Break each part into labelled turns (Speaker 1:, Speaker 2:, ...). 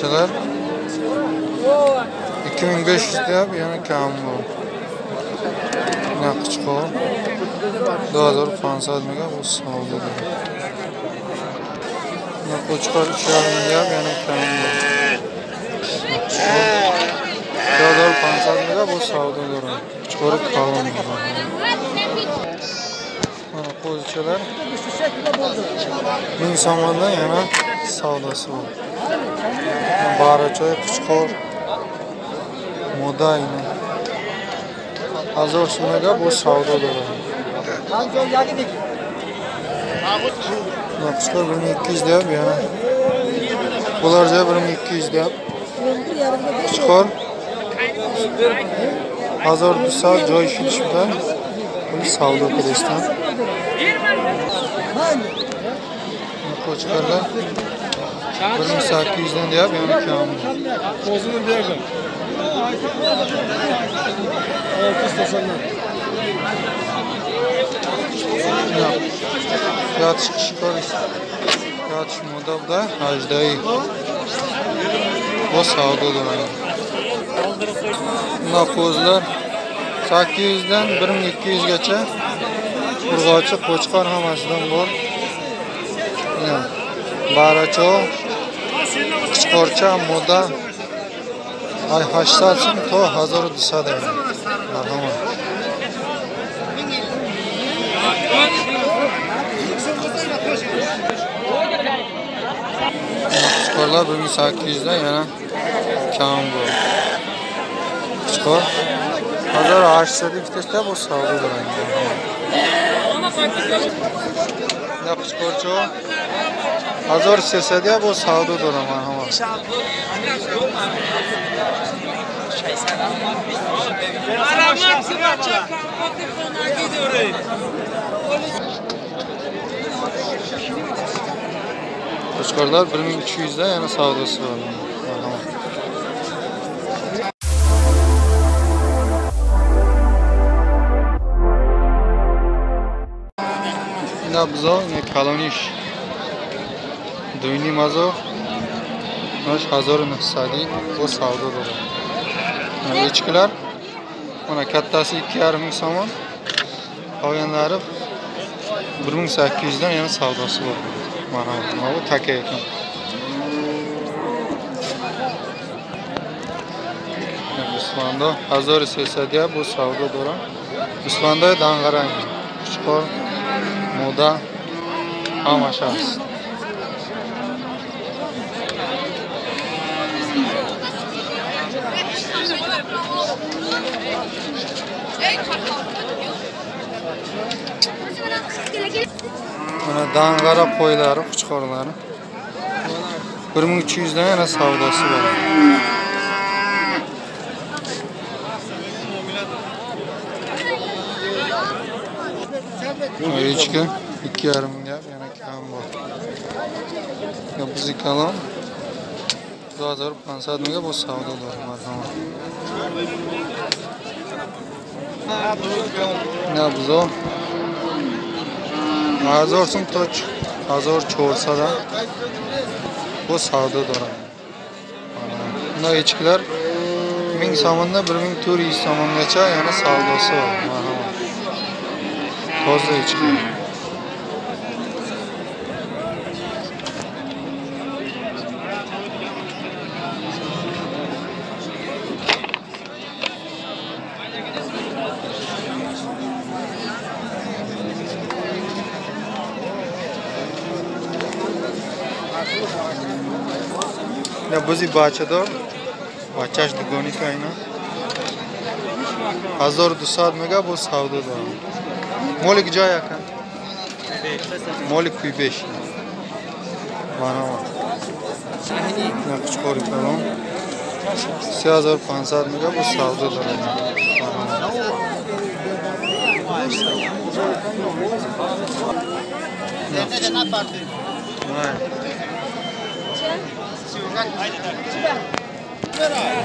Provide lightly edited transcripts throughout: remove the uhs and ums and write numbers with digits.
Speaker 1: Qo'zichalar 2500 deyap, yana kam bu. Naqshqor 2050 mega bu savdo. Qo'chqor 3,5 deyap, yana kam bu. 2050 mega bu savdo bo'ladi. Qo'chqor kalon. Mana qo'zichalar 1000 so'mdan yana savdosi bor. Barachoy, Qo'chqor, Modayni. 1000 so'mga bu savdo bo'ladi. Qo'chqor 1200 deyap, yana bularga 1200 deyap. Qo'chqor 1200 joy shilishda bu savdo qilishdan. Qo'chqorlar 1800 dan deyap, yana kam.
Speaker 2: O'zini berdim. 690 dan.
Speaker 1: Yatış Qo'chqor. Yatış modalda Ajdai. Bu savdo bo'ladi. Bunda qo'zlar 800 dan 1200 gacha. Urg'ochi Qo'chqor hammasidan bor. Baracho, Qo'chqorcha, Moda ay 800 so'm to 1200 da. Marhamat. Qo'chqorlar 1800 dan yana kam bu. Qo'chqor 1800 ikkitasi bu savdo bo'ladi. Ya Qo'chqorcha 1800 bu savdo bo'ladi. Marhamat. Qo'chqorlar 1200 dan yana savdosi bor. Marhamat. Nabzo, ne kalonish. Duyni mazo. Nosh 1900 bu savdo bo'ladi. Echkilar mana kattasi 2,5 so'm. Qolganlari 1800 dan yana savdosi bor. Marhamat. Bu taka ekan. Usmonda 1800 bu savdo bo'ladi. Usmonda dang'arang. Qo'chqor, Moda, Amashas. Mana dang'ara qo'ylari, Qo'chqorlari 1300 dan yana savdosi bor. Echki 2,5 deyap, yana kam bor. Bizi kalon 2500 mega bu savdo bor. Marhamat. Nabzo 1000 so'm toch 1400 dan bu savdo bo'ladi. Bunda echkilar 1000 so'mdan 1400 so'mgacha yana savdosi bor. Marhamat. Toza echki. Ya buzi bachador, bachash dugoni ka ina 1200 mega bu savdo bo'ladi. Molik joy aka. Molik 5. Mana bu. Qo'chqor kalon 3500 mega bu savdo bo'ladi.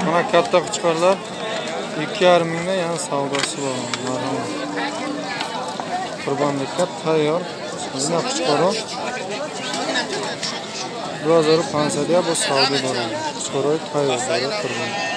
Speaker 1: Mana katta Qo'chqorlar 2,5 dan yana savdosi bor. Marhamat. Qurbonlikka tayyor. Bizning Qo'chqor 2050 bu savdo bo'ladi. So'roy tayyorlari turgan.